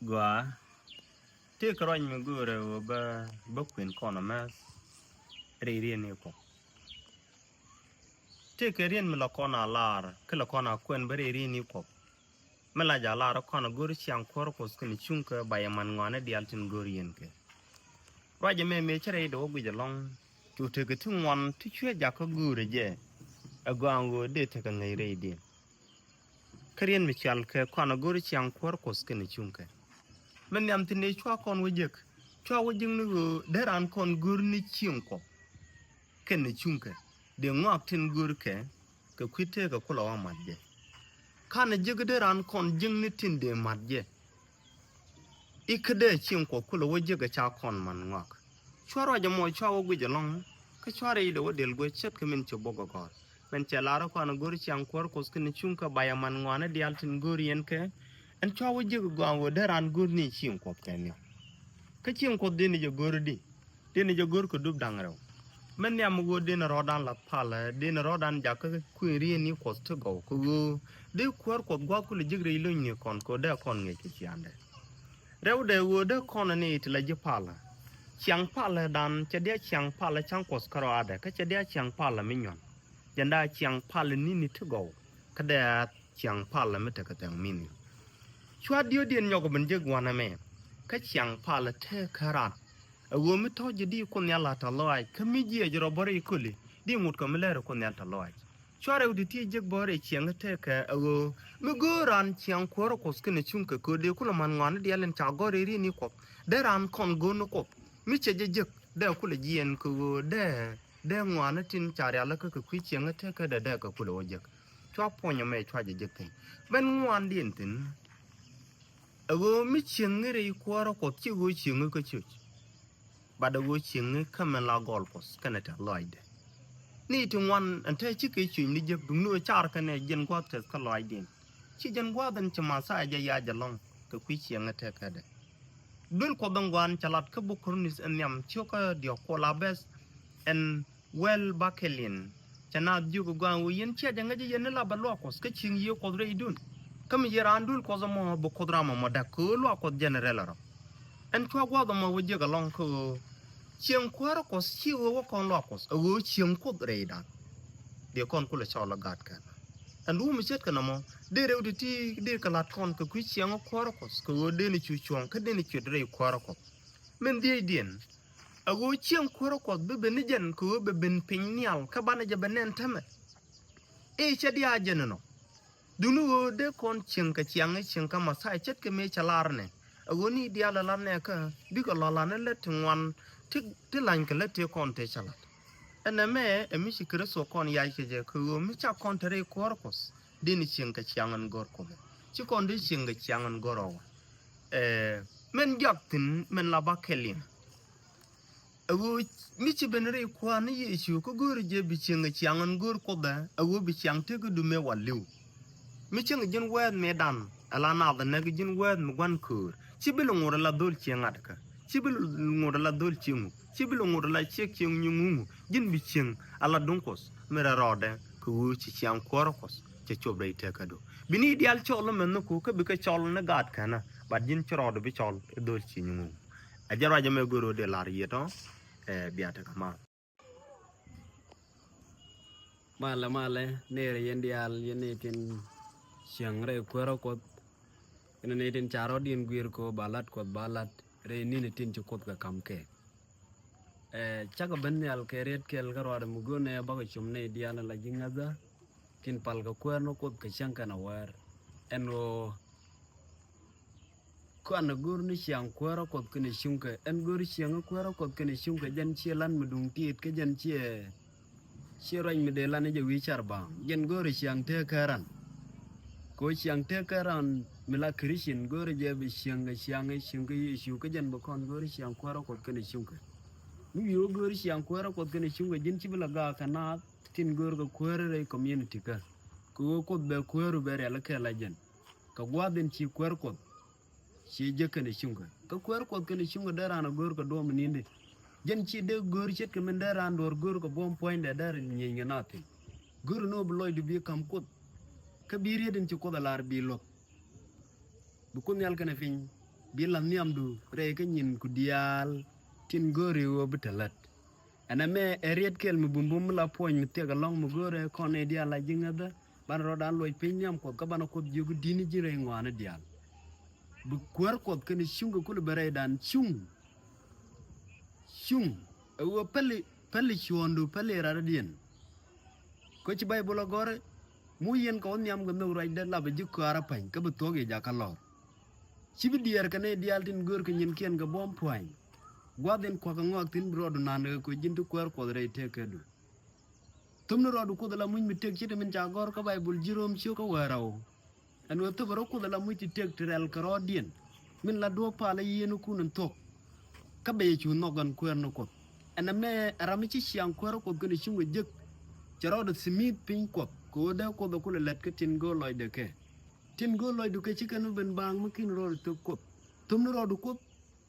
Gua te karo ni mugure ba queen kono mas re ni ko te ke rien mi la kona lar ke la kona kwen ba re ni ko mela ja lar kona gur chiang kor ko skini chunka ba yaman ngone di altin gur yen ke raje me chere do gu long tu te ke tungwan tu chwe ja ko gure je agwango de te ka ngai re di kerien mi chal ke kona gur chiang kor ko skini chunka men yam tine chwa kon wujek chwa wujing nu deran kon gur ni chienko ken ni chunke de ngok tin gur ke kwite ka kula wa madje kana jig deran kon jing ni tin de madje ikde chienko kula wujek cha kon man ngok chwa ja mo chwa wugu long ka chwa re do del go chet ke min chobogo ko men che lara kon gur chiang kor ko skin chunka baya man ngwane dial tin gur yen ke en chwa wujek gwa deran gur ni chienko kenyo ka chieng ko dini jo gordi dini jo gor ko dub dangrew men yam go dini rodan la pala dini rodan jakka ku ri ni ko to go ko de kwar ko gwa ku le jigre ilo ni kon ko de kon nge ki yande rew de wo de kon ni itla ji pala chiang pala dan che de chiang pala chang ko skaro ade ka che de chiang pala minyon janda chiang pala ni to go ka de chiang pala meta ka tang min chwa dio din nyogo ben je gwana me ka chiang pala te karat wo mi to jidi ko nyala ta loy kami ji jro bore kuli di mut ko mele ko nyala ta loy chware udi ti je bore chiang te ka wo mi go ran chiang ko ko skene chunke ko de kula man ngwan di alen cha gore ri ni ko de ran kon go no ko mi che je de kula jien ko de ngwan tin cha ya la ka ku chiang te ka de ka kula wo je chwa ponyo me chwa je tin ben ngwan din tin ago mi chingere kwara ko chi go chingu ko chu bada go chingu kamela golpos kanata loide ni to wan ante chi ke chu ni je dum char kane jen ko te ka loidin chi jen gwa dan chama sa ya jalong ko kwi chinga te ka de dul ko dongwan chalat ka bukurnis anyam choka dio ko labes en well bakelin chana ju go gwan yen che janga je yen la balwa ko ska ching ye ko re idun kam yerandul ko zamo bo kodrama mo da ko lo ko general ro en kwa gwa mo wuje ga long ko chien kwara ko si wo kon lo ko wo chien ko re da de kon ko le chola gat ka en lu mi set kana mo de re ti de ka lat kon ko ku chien kwara ko de ni chu chon ka de ni chu re kwara ko men de dien ago chien kwara ko be ni jen ko be ben pin nyal ka bana je benen tame e che dia jenno dunu de kon chinka chiang chinka masai chet ke me chalarne agoni diala larne ka biko lolane le twan ti lan ke le te kon te chalat ename emi shikre so kon ya ke je ko mi cha kon tere korkos dini chinka chiangan gor ko chi kon de chinga chiangan goro men jaktin men la bakelin ago mi chi benre kwan yi chu ko gor je bi chinga chiangan gor ko da ago bi chiang te ko dume waliu mi cheng jin wed me dan ala na da nag jin wed mu gwan kur chibil ngor la dol chiengat ka chibil ngor la dol chiengu chibil ngor la chek chieng nyungu jin bi chieng ala donkos mera rode ku chi chiang korokos che chobre te kado bini dial cholo men ko ka bi ka chol na gat kana bad jin chorode bi chol dol chiengu ajara jame goro de lar yeto biata kama male nere yendial yenetin siang re kwero ko ene tin charo din gwir ko balat re ni ne tin chukot ka kamke chaga benyal keret kel garwar mugone baga chumne diana la jingaza tin pal ka kwerno kot ka shanka na war eno ko an gur ni siang kwero kot kene shunka en gur siang kwero kot kene shunka jan chielan mudung tiet ke jan chieroin medelane je wichar bang jen gur siang te karan ko siang te karan mila krishin gore je bi siang shu ka jan bokon gore siang kwaro kot kene shunka mi yo gore siang kwaro kot kene shunka jin chibla ga kana tin gore ko kwere re community ka ko kot be kwero bere la kala jan ka gwadin chi kwero kot chi je kene shunka ka kwero kot kene shunka darana gore ko do meninde jan chi de gore chet ke men daran dor gore ko bom point de dar nyenga natin gore no bloy du bi kam kot kabiri den ci ko dalar bi lok bu ko nyal kana fin bi lam niam du re ka nyin ku dial tin gori wo bitalat ana me eriet kel mu bumbum la poñ mi tega long mu gore kone dial la jinga da ban ro dan loy pin niam ko ka ban ko jugu dini jire ngwana dial bu kwar ko ken shungu kul bare dan shung wo peli chondu peli radien ko ci bay bolo gore mu yen ko niam go no ray da la ba jikko ara pañ ka bu toge jakalor ci bi dier kane dial tin gor ko nyin ken ga bom poñ gwaden ko ngok tin rodu nan ko jintu kwar ko re te kedu tumno rodu ko la muñ mi tek ci min ja gor ko bay bul jirom ci ko waraw an wo to ko la muñ ti tek tirel ko rodien min la do pala yenu kunun tok ka be ci nogan kwar no ko ana me rami ci siang kwar ko gene ci wo jek ci rodu simit pin ko da ko do ko let ke tin go loy de ke tin go loy du ke ci kanu ben bang makin rodu to ko tumno rodu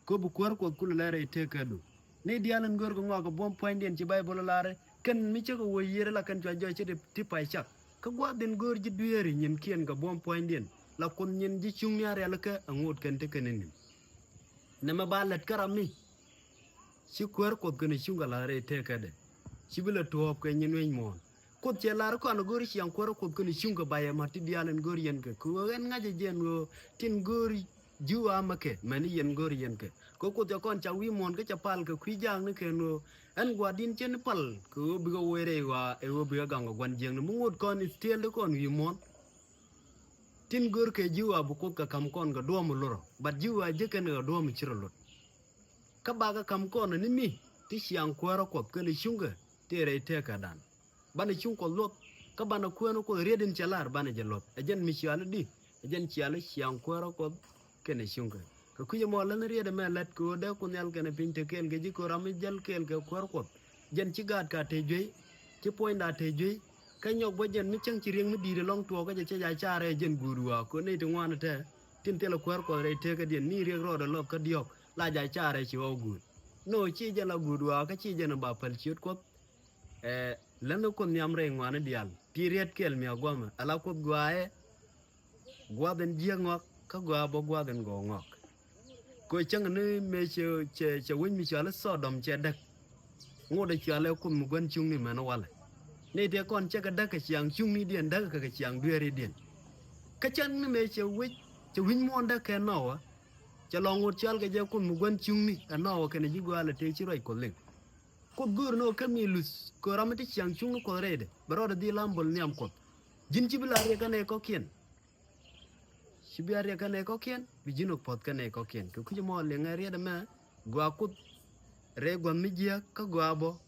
ko bu kwar ko kul lere te kadu ne dialan gor ko ngoko bom point den ci bay bolo lare ken mi ci ko woyere la kan jojo ci de tipay chak ka gwa den gor ji dueri nyin kien ga bom point den la kon nyin ji chung ñaar yalla ka ngot kan te kenen ne ma balat karami ci kwar ko gene chunga lare te kade ci bila top ko nyin weñ mo ko ci lar ko an gor ci an kwar ko gene chunga baye ma ti dialan gor yen ke ko en ngaje jen wo tin gori juwa make mani yen gor yen ke ko te kon cha wi mon ke cha pal ke kwi jang ne ke no an gwa din chen pal ko bi go were wa e wo bi ga gwan jeng mu ngot kon stel kon wi mon tin gor ke juwa bu ko ka kam kon ga do mu loro bat juwa je ke ne do mu chiro lot ka ba ga kam kon ni mi ti siang kwara ko ke ni shunga te re te ka dan bana chung ko lot ka bana ko no ko redin chalar bana je lot ajen mi chiala di ajen chiala siang kwara ko kene shunga ko kuye mo lan riede me let ko de ko nel kene pinte kel ge ko ram jal kel ke kwar ko jen ci gad ka te jey ci poinda te jey ka nyok bo jen mi chang ci rieng mi dire long to ga je ja chare jen gurwa ko ne to ngwana te tin tele kwar ko re te ka den ni riek ro de lob ka diok la ja chare ci o gur no ci je la gurwa ka ci je na ba pal ci ko lan ko nyam re ngwana dial period kel mi agwama ala ko gwae gwaden jiengok ka gwa bo gwa den go ngok ko chang ne me che win mi chala so dom che dak ngode chala kun mu gwan chung ni mana wala ne de kon che ka dak ka chiang chung ni dien dak ka chiang duere dien ka chan ne me che win mo dak ka no wa che long wo chal ka je kun mu gwan chung ni no wa ka ne ji gwa la te chi roi ko le ko gur no ka mi lus ko ramati chiang chung ko rede baro di lambol niam ko jin ci bila re ka ne ko kien sibiar kane ko kien bijino pot kane ko kien ko kujo mo le ngari da ma gwa kut re gwa mijia ka gwa bo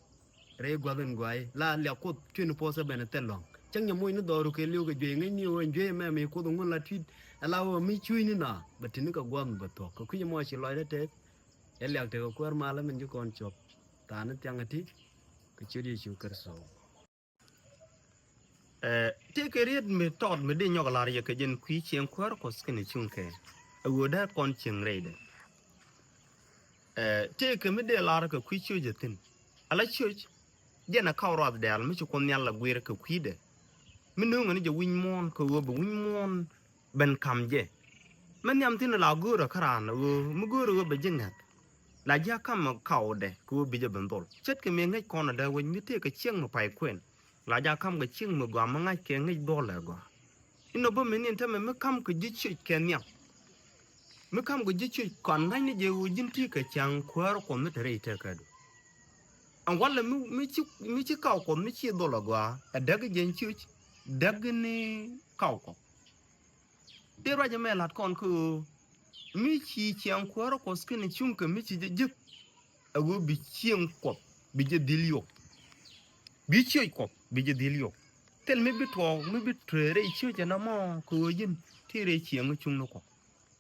re gwa ben gwai la le kut tinu posa bene telong chang nya moy no doru ke liu ga jwe ngai ni wo jwe me me ko ngun la twit ala wo mi chui ni na batini ka gwa ba to ko kujo mo chi loy da te el yak te ko kwar mala men ju kon chop ta na tyang ati ko chiri chu kar so te ke ried me tod me de nyogalar ye ke jen kwi chen kwar ko skene chunke awoda kon chen reide te ke me de lar ke kwi chu jetin ala chuch jena kawrad de al me chu kon nyalla gwir ke kwi de me no ngani je win mon ko wo win mon ben kamje men yam tin la gura karan wo mu gura wo be jengat la ja kam kawde ko bi je ben dol chet ke me ngai kon da wo mi te ke cheng mo pai kwen la ja kam ga ching mu gwa ma ngai ke ngai dol ga ino bo men ente me kam ko ji chu ke nyam me kam go ji chu kon ngai ni je wo jin ti ke chang kwar ko me tere te ka do an wala mi ci kaw ko mi ci dol ga a dag jen chu dag ni kaw ko de ra ja me lat kon ko mi ci chang kwar ko skene chung ke mi ci je a wo bi ching ko bi je dilio bi chi ko bi je dilio tel mi bi to mi bi tre chi je na mo ko yin ti re chi ng chung no ko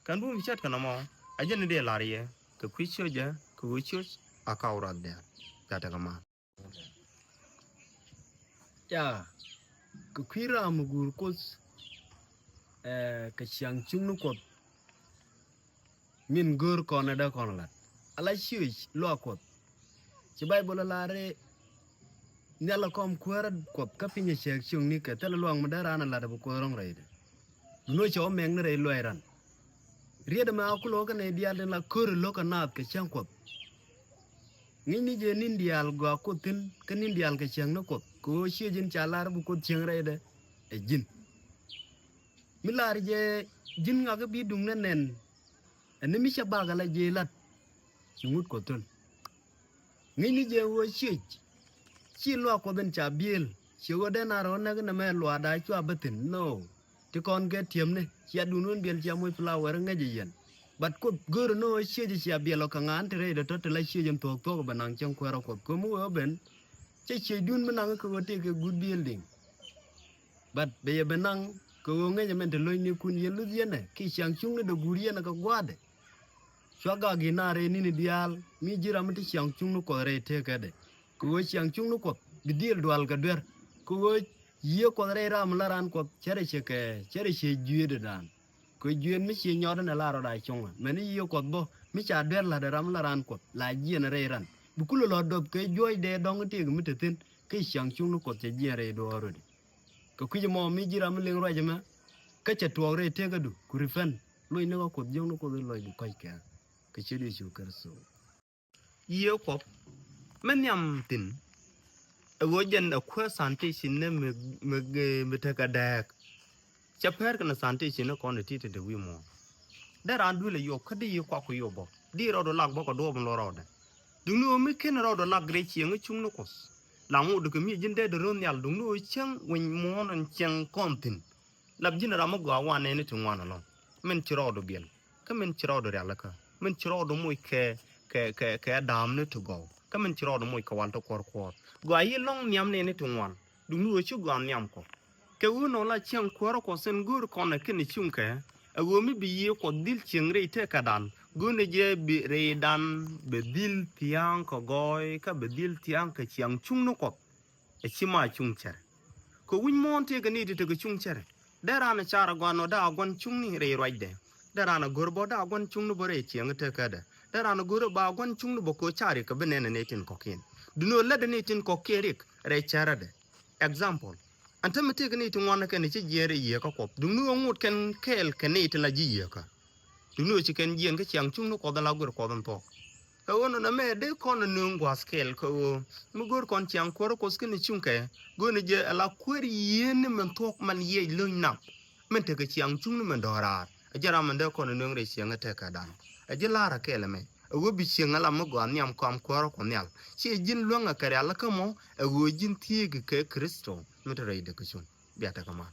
kan bu mi chat kana mo a je ne de la ye ko kwi chi je ko chi a ka ura de ta ta ma ya ko kwira mu gur ko ka chiang chung no ko min gur ko na da kon la ala chi lo ko ci bible la re nyala kom kwara ko kapinya chek chung ni ka tala luang madara na la da ko rong raide no cho meng ne re loiran rieda ma akulo ka ne dial la kor lo ka nat ka chang ko ngi ni je nin dial go ko tin ka nin dial ka chang no ko ko she jin chalar bu ko chang re de e jin milar je jin nga ga bi dung na nen ene mi sha ba ga la je lat chungut ko ton ngi ni je wo she chi lo ko den cha biel chi go de na ro na ga na me lo da chwa batin no ti kon ke tiem ne chia du nun biel chia moy flower nga je yen bat ko gor no she je chia biel ka ngan te re de to te la she jem to ba nang chang ko ro ko mu ben che che dun menang ko te ke good building bat be ye benang ko nga je men te loy ni kun yen lu yen ne ki chang chung ne do guri na ka gwade chwa ga gi na re ni dial mi jira mti chang chung no ko re te ka de ko chang chung no ko bi diel dwal ka der ko ye ko re ram la ran ko chere che jue de dan ko jue mi che nyor na la ro dai chung men ye ko bo mi cha der la de ram la ran ko la je na re ran bu ku lo do ke joy de dong ti mi te tin ke chang chung no ko che je re do ro de ko ku mo mi jira mi ling ro je ma ka che to re te ka du ku ri fen lo ni ko jong no ko lo du kai ka ke che di su kar so ye ko men yam tin wo jen da ko santi sin ne me ta ka dak cha per kana santi sin ko ne ti te de wi mo da ran du le yo ka di ko ko yo bo di ro do lag bo ko do bo lo ro da dung no mi ken ro do lag gre chi ng chung no ko la ngu du mi jin de de ron yal dung no chang win mo non chang kon tin lab jin ra mo gwa wa ne ni tu ngwa no men chi ro do biel ka men chi ro do ya la ka men chi ro do mo ke dam ne tu go ka men chi ro do mo ka wan to kor gwa yi long nyam ne ni tu ngwan dung no chu gwa nyam ko ke u no la chang ko ko sen gur ko na ken chung ke a go mi bi ye ko dil ching re te ka dan gu ne je bi re dan be dil tiang ko goy ka be dil tiang ka chiang chung no ko e chi ma chung cher ko win mon te ga ni te ga chung cher da ra na chara gwa no da gwan chung ni re roi de da ra na gor bo da gwan chung no bo re chiang te ka da ra na gor ba gwan chung no bo ko chari ka be ne ne tin ko ken du no la de ne tin ko kerik re chara de example anta mate gani to ngwana kan ci jere ye ka kop du nu ngut ken kel ken it la ji ye ka du nu ci ken jen ka chang chung no ko da la gur ko dan to ka wono na me de kon nu ngwa skel ko mu gur kon chang ko ko sken chung ke go ne je ala kweri yen men tok man ye lun na men te ka chang chung men do ra jara man de kon nu re chang te ka dan a je la ra ke le me wo bi chang ala mo go nyam kam ko ko nyal ci jin lu nga ka ala ka mo wo jin ti ke kristo mutere de kuchun biata kama